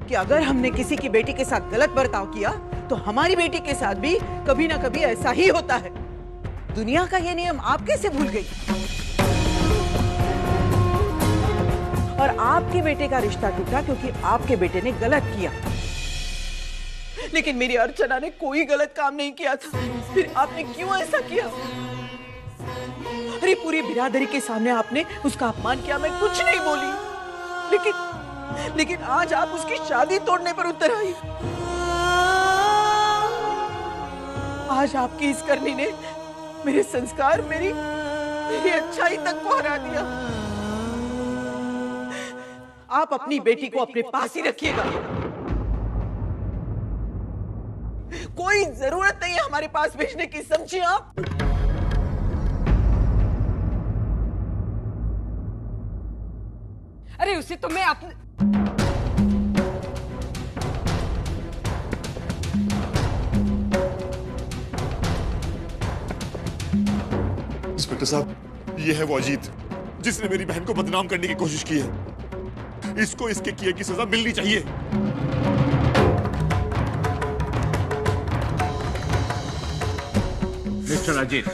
कि अगर हमने किसी की बेटी के साथ गलत बर्ताव किया तो हमारी बेटी के साथ भी कभी ना कभी ऐसा ही होता है। दुनिया का ये नियम आप कैसे भूल गई? और आपके बेटे का रिश्ता टूटा क्योंकि आपके बेटे ने गलत किया, लेकिन मेरी अर्चना ने कोई गलत काम नहीं किया था। फिर आपने क्यों ऐसा किया? अरे पूरी बिरादरी के सामने आपने उसका अपमान किया, मैं कुछ नहीं बोली, लेकिन आज आप उसकी शादी तोड़ने पर उतर आई। आज आपकी इस करनी ने मेरे संस्कार, मेरी अच्छाई तक को हरा दिया। आप अपनी बेटी को अपने पास ही रखिएगा। कोई जरूरत नहीं है हमारे पास भेजने की, समझिए आप? अरे उसे तो मैं अपने इंस्पेक्टर साहब, ये है वो अजीत जिसने मेरी बहन को बदनाम करने की कोशिश की है। इसको इसके किए की सजा मिलनी चाहिए। मिस्टर अजीत,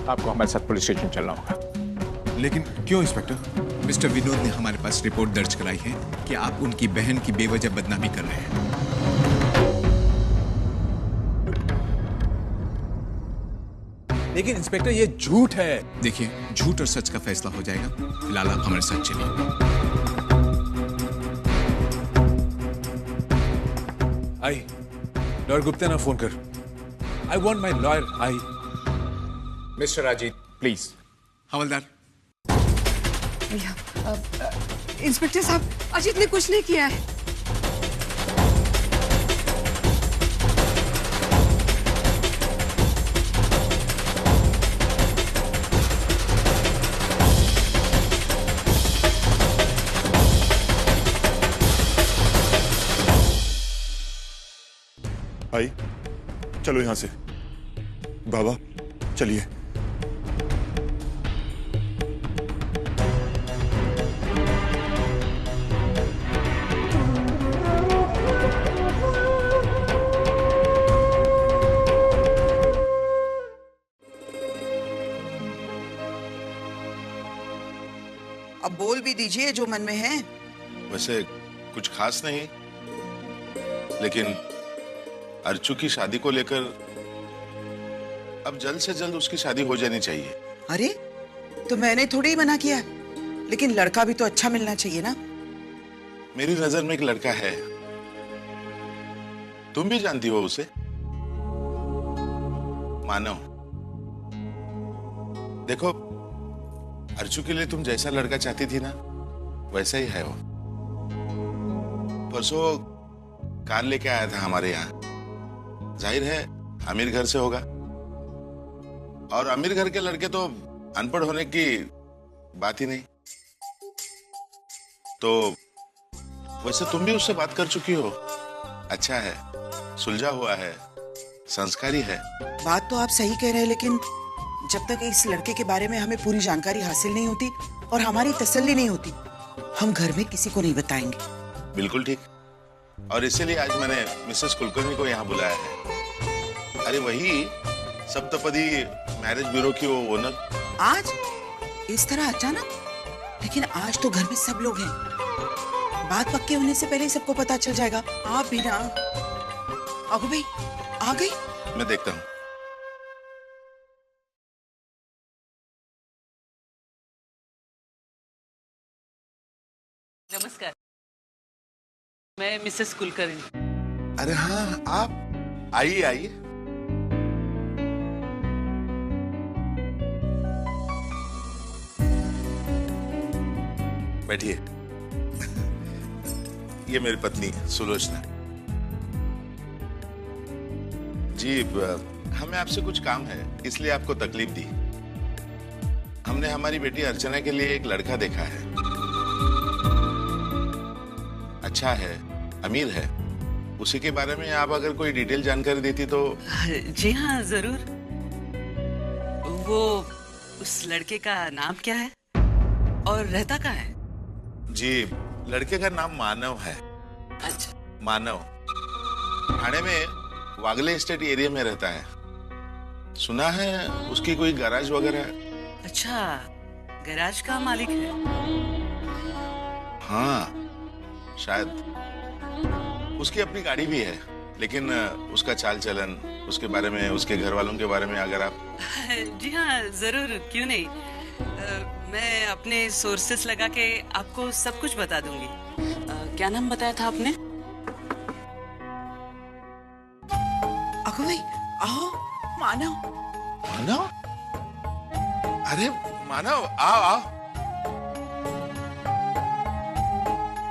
आपको हमारे साथ पुलिस स्टेशन चलना होगा। लेकिन क्यों इंस्पेक्टर? मिस्टर विनोद ने हमारे पास रिपोर्ट दर्ज कराई है कि आप उनकी बहन की बेवजह बदनामी कर रहे हैं। लेकिन इंस्पेक्टर ये झूठ है। देखिए, झूठ और सच का फैसला हो जाएगा। फिलहाल आप हमारे साथ चलिए। आई डॉक्टर गुप्ता ना फोन कर। I want my lawyer. Mister Ajit please. Havildar. Inspector साहब, अजीत ने कुछ नहीं किया है। आई, चलो यहां से। बाबा चलिए। अब बोल भी दीजिए जो मन में है। वैसे कुछ खास नहीं, लेकिन अर्चू की शादी को लेकर अब जल्द से जल्द उसकी शादी हो जानी चाहिए। अरे तो मैंने थोड़ी ही मना किया, लेकिन लड़का भी तो अच्छा मिलना चाहिए ना। मेरी नजर में एक लड़का है, तुम भी जानती हो उसे, मानव। देखो, अर्चू के लिए तुम जैसा लड़का चाहती थी ना, वैसा ही है वो। परसों कार लेके आया था हमारे यहाँ। जाहिर है अमीर घर से होगा, और अमीर घर के लड़के तो अनपढ़ होने की बात ही नहीं। तो वैसे तुम भी उससे बात कर चुकी हो, अच्छा है, सुलझा हुआ है, संस्कारी है। बात तो आप सही कह रहे हैं, लेकिन जब तक इस लड़के के बारे में हमें पूरी जानकारी हासिल नहीं होती और हमारी तसल्ली नहीं होती, हम घर में किसी को नहीं बताएंगे। बिल्कुल ठीक, और इसीलिए आज मैंने मिसेस कुलकर्णी को यहाँ बुलाया है। अरे वही सप्तपदी मैरिज ब्यूरो की वो ओनर। आज इस तरह अचानक? लेकिन आज तो घर में सब लोग हैं। बात पक्की होने से पहले ही सबको पता चल जाएगा। आप भी ना। आगो भाई, आ गई? मैं देखता हूँ। नमस्कार, मैं मिसेस कुलकर्णी। अरे हाँ, आप आइए आइए। बैठिए। ये मेरी पत्नी सुलोचना जी। हमें आपसे कुछ काम है, इसलिए आपको तकलीफ दी। हमने हमारी बेटी अर्चना के लिए एक लड़का देखा है, अच्छा है, अमीर है। उसी के बारे में आप अगर कोई डिटेल जानकारी देती तो। जी हाँ, जरूर। वो उस लड़के का नाम क्या है और रहता कहाँ है? जी, लड़के का नाम मानव है। अच्छा। मानव ठाणे में वागले एस्टेट एरिया में रहता है। सुना है उसकी कोई गैराज वगैरह। अच्छा, गैराज का मालिक है। हाँ शायद। उसकी अपनी गाड़ी भी है, लेकिन उसका चाल चलन, उसके बारे में, उसके घर वालों के बारे में अगर आप। जी हाँ, जरूर, क्यों नहीं। मैं अपने सोर्सेस लगा के आपको सब कुछ बता दूंगी। क्या नाम बताया था आपने? आगो भाई, आओ। मानव। मानव? अरे मानव, आओ आओ।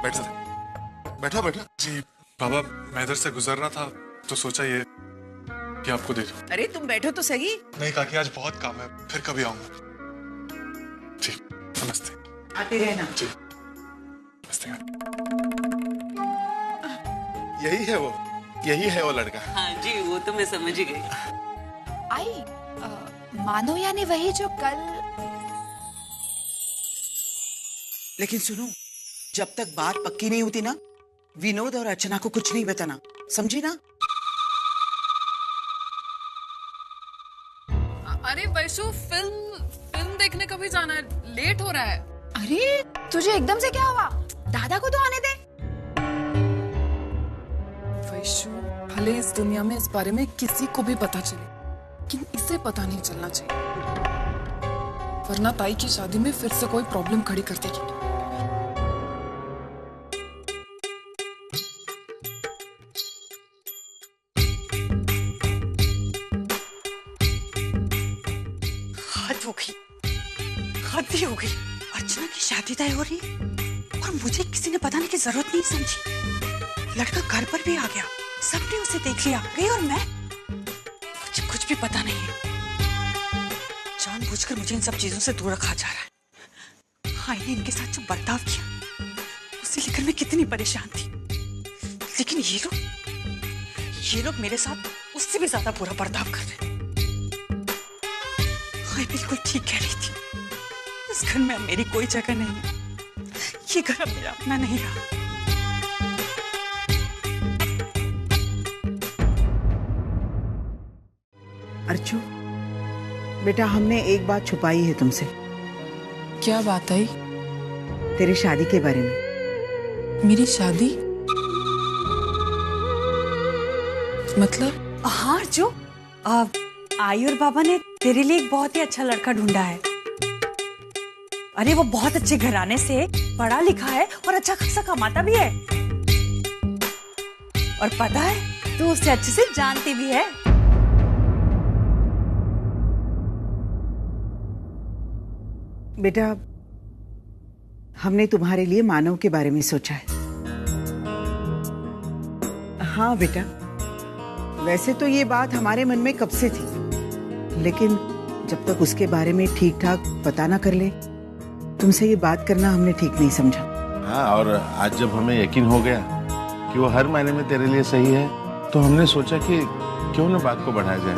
बैठो बैठो बैठो। जी बाबा, मैं इधर से गुजर रहा था तो सोचा ये आपको दे दूं। अरे तुम बैठो तो सही। नहीं काकी, आज बहुत काम है, फिर कभी आऊंगा। जी नमस्ते। आते रहना। जी नमस्ते। यही है वो लड़का। हाँ जी, वो तो मैं समझ ही गई। मानो यानी वही जो कल। लेकिन सुनो, जब तक बात पक्की नहीं होती ना, विनोद और अर्चना को कुछ नहीं बताना, समझी ना? अरे वैशु, फिल्म देखने कभी जाना है, लेट हो रहा है। अरे तुझे एकदम से क्या हुआ? दादा को तो आने दे। वैशु, भले इस दुनिया में इस बारे में किसी को भी पता चले, लेकिन इसे पता नहीं चलना चाहिए, वरना ताई की शादी में फिर से कोई प्रॉब्लम खड़ी कर देगी। हो गई, हद ही हो गई। अर्चना की शादी तय हो रही है और मुझे किसी ने बताने की जरूरत नहीं समझी। लड़का घर पर भी आ गया, सबने उसे देख लिया, गई और मैं, मुझे कुछ भी पता नहीं है। जानबूझकर मुझे इन सब चीजों से दूर रखा जा रहा है। हाय ने इनके साथ जो बर्ताव किया उसे लेकर मैं कितनी परेशान थी, लेकिन ये लोग मेरे साथ उससे भी ज्यादा बुरा बर्ताव कर रहे हैं। हाय बिल्कुल ठीक कह रही थी, इस घर में अब मेरी कोई जगह नहीं है। ये घर अब मेरा अपना नहीं रहा। अर्चू बेटा, हमने एक बात छुपाई है तुमसे। क्या बात आई? तेरी शादी के बारे में। मेरी शादी? मतलब? हाँ अर्जू, आई और बाबा ने तेरे लिए एक बहुत ही अच्छा लड़का ढूंढा है। अरे वो बहुत अच्छे घराने से, पढ़ा लिखा है और अच्छा खासा कमाता भी है। और पता है तू उससे अच्छे से जानती भी है। बेटा, हमने तुम्हारे लिए मानव के बारे में सोचा है। हाँ बेटा, वैसे तो ये बात हमारे मन में कब से थी, लेकिन जब तक उसके बारे में ठीक ठाक पता ना कर ले, तुमसे ये बात करना हमने ठीक नहीं समझा। हाँ, और आज जब हमें यकीन हो गया कि वो हर मायने में तेरे लिए सही है, तो हमने सोचा कि क्यों ना बात को बढ़ाया जाए।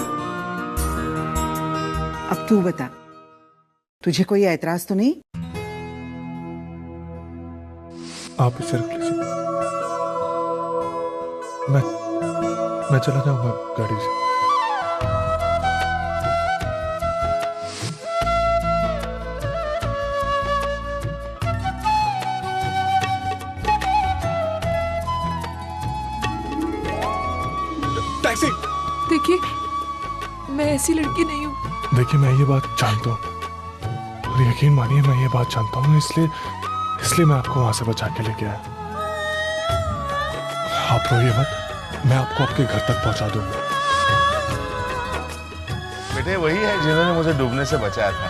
अब तू बता, तुझे कोई ऐतराज तो नहीं? आप इसे रख लीजिए, मैं चला जाऊंगा गाड़ी से। टैक्सी! देखिए, मैं ऐसी लड़की नहीं हूँ। देखिए, मैं ये बात जानता हूँ और यकीन मानिए मैं ये बात जानता हूँ, इसलिए मैं आपको वहां से बचा के लेके आया। आप रोइए मत, मैं आपको आपके घर तक पहुंचा दूंगा। बेटे, वही है जिन्होंने मुझे डूबने से बचाया था।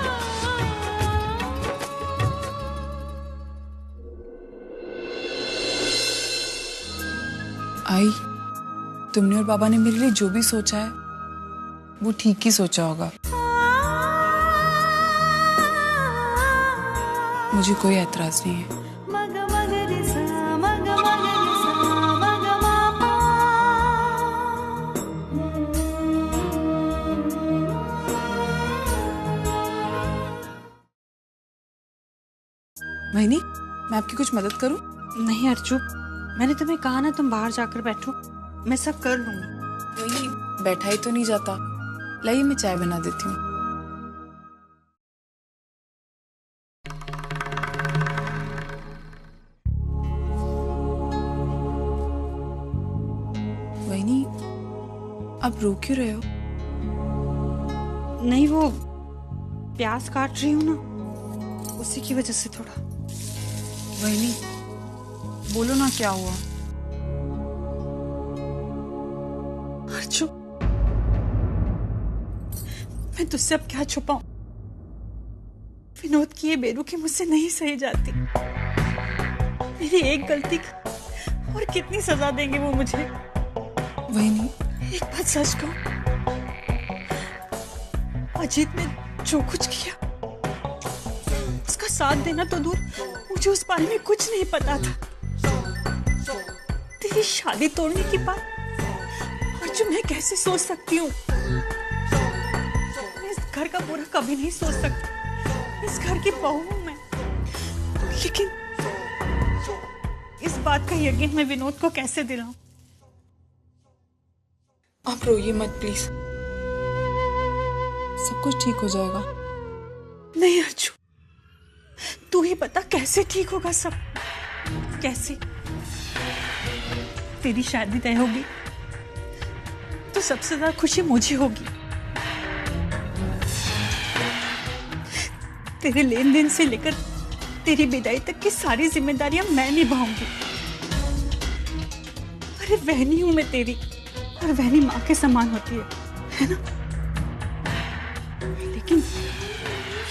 आई, तुमने और बाबा ने मेरे लिए जो भी सोचा है वो ठीक ही सोचा होगा। मुझे कोई ऐतराज नहीं है। वहीनी, मैं आपकी कुछ मदद करूं? नहीं अर्जू, मैंने तुम्हें कहा ना तुम बाहर जाकर बैठो, मैं सब कर लूंगी। वही, बैठा ही तो नहीं जाता। लाइए मैं चाय बना देती हूँ। वहीनी, आप रो क्यों रहे हो? नहीं, वो प्याज काट रही हूँ ना, उसी की वजह से थोड़ा। वहीनी, बोलो ना क्या हुआ? अर्जू, मैं तुझसे अब क्या छुपाऊं? विनोद की ये बेरुखी मुझसे नहीं सही जाती। मेरी एक गलती का और कितनी सजा देंगे वो मुझे? वहीनी, एक बात सच कहूं, अजीत ने जो कुछ किया उसका साथ देना तो दूर, मुझे उस बारे में कुछ नहीं पता था। तेरी शादी तोड़ने की बात अर्जुन मैं कैसे सोच सकती हूँ? मैं इस घर का बुरा कभी नहीं सोच सकती, इस घर की बहू हूं मैं। लेकिन इस बात का यकीन मैं विनोद को कैसे दिलाऊं? आप रोइए मत प्लीज, सब कुछ ठीक हो जाएगा। नहीं अर्जु, तू ही बता कैसे ठीक होगा सब? कैसे? तेरी शादी तय होगी तो सबसे ज्यादा खुशी मुझे होगी। तेरे लेन देन से लेकर तेरी विदाई तक की सारी जिम्मेदारियां मैं निभाऊंगी। अरे बहनी हूं मैं तेरी, और बहनी माँ के समान होती है ना?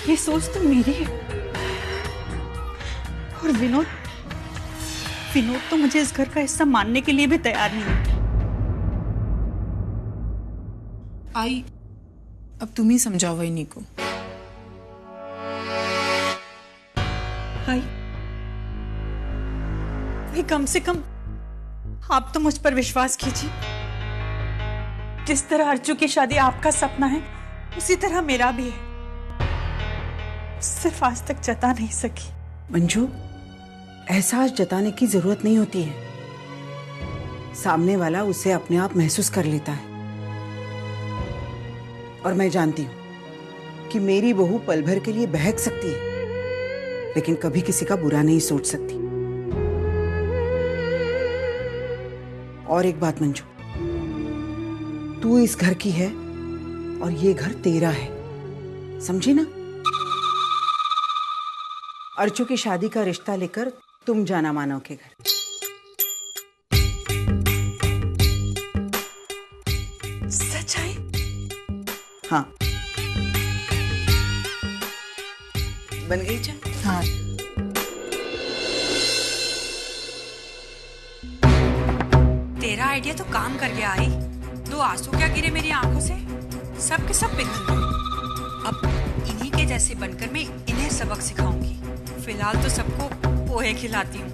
ये सोच तो मेरी है। और विनोद तो मुझे इस घर का हिस्सा मानने के लिए भी तैयार नहीं है। आई, अब तुम ही समझाओ इन्हीं को। भाई कम से कम आप तो मुझ पर विश्वास कीजिए। जिस तरह अर्जू की शादी आपका सपना है, उसी तरह मेरा भी है। सिर्फ आज तक जता नहीं सकी। मंजू, एहसास जताने की जरूरत नहीं होती है। सामने वाला उसे अपने आप महसूस कर लेता है। और मैं जानती हूं कि मेरी बहू पल भर के लिए बहक सकती है, लेकिन कभी किसी का बुरा नहीं सोच सकती। और एक बात मंजू, तू इस घर की है और ये घर तेरा है, समझी ना? अर्चू की शादी का रिश्ता लेकर तुम जाना मानव के घर। सच है? हाँ। बन गई चाय? हाँ। तेरा आइडिया तो काम कर गया। आई, 2 आंसू क्या गिरे मेरी आंखों से, सब के सब पिघल गए। अब इन्हीं के जैसे बनकर मैं इन्हें सबक सिखाऊंगी। फिलहाल तो सबको पोहे खिलाती हूँ।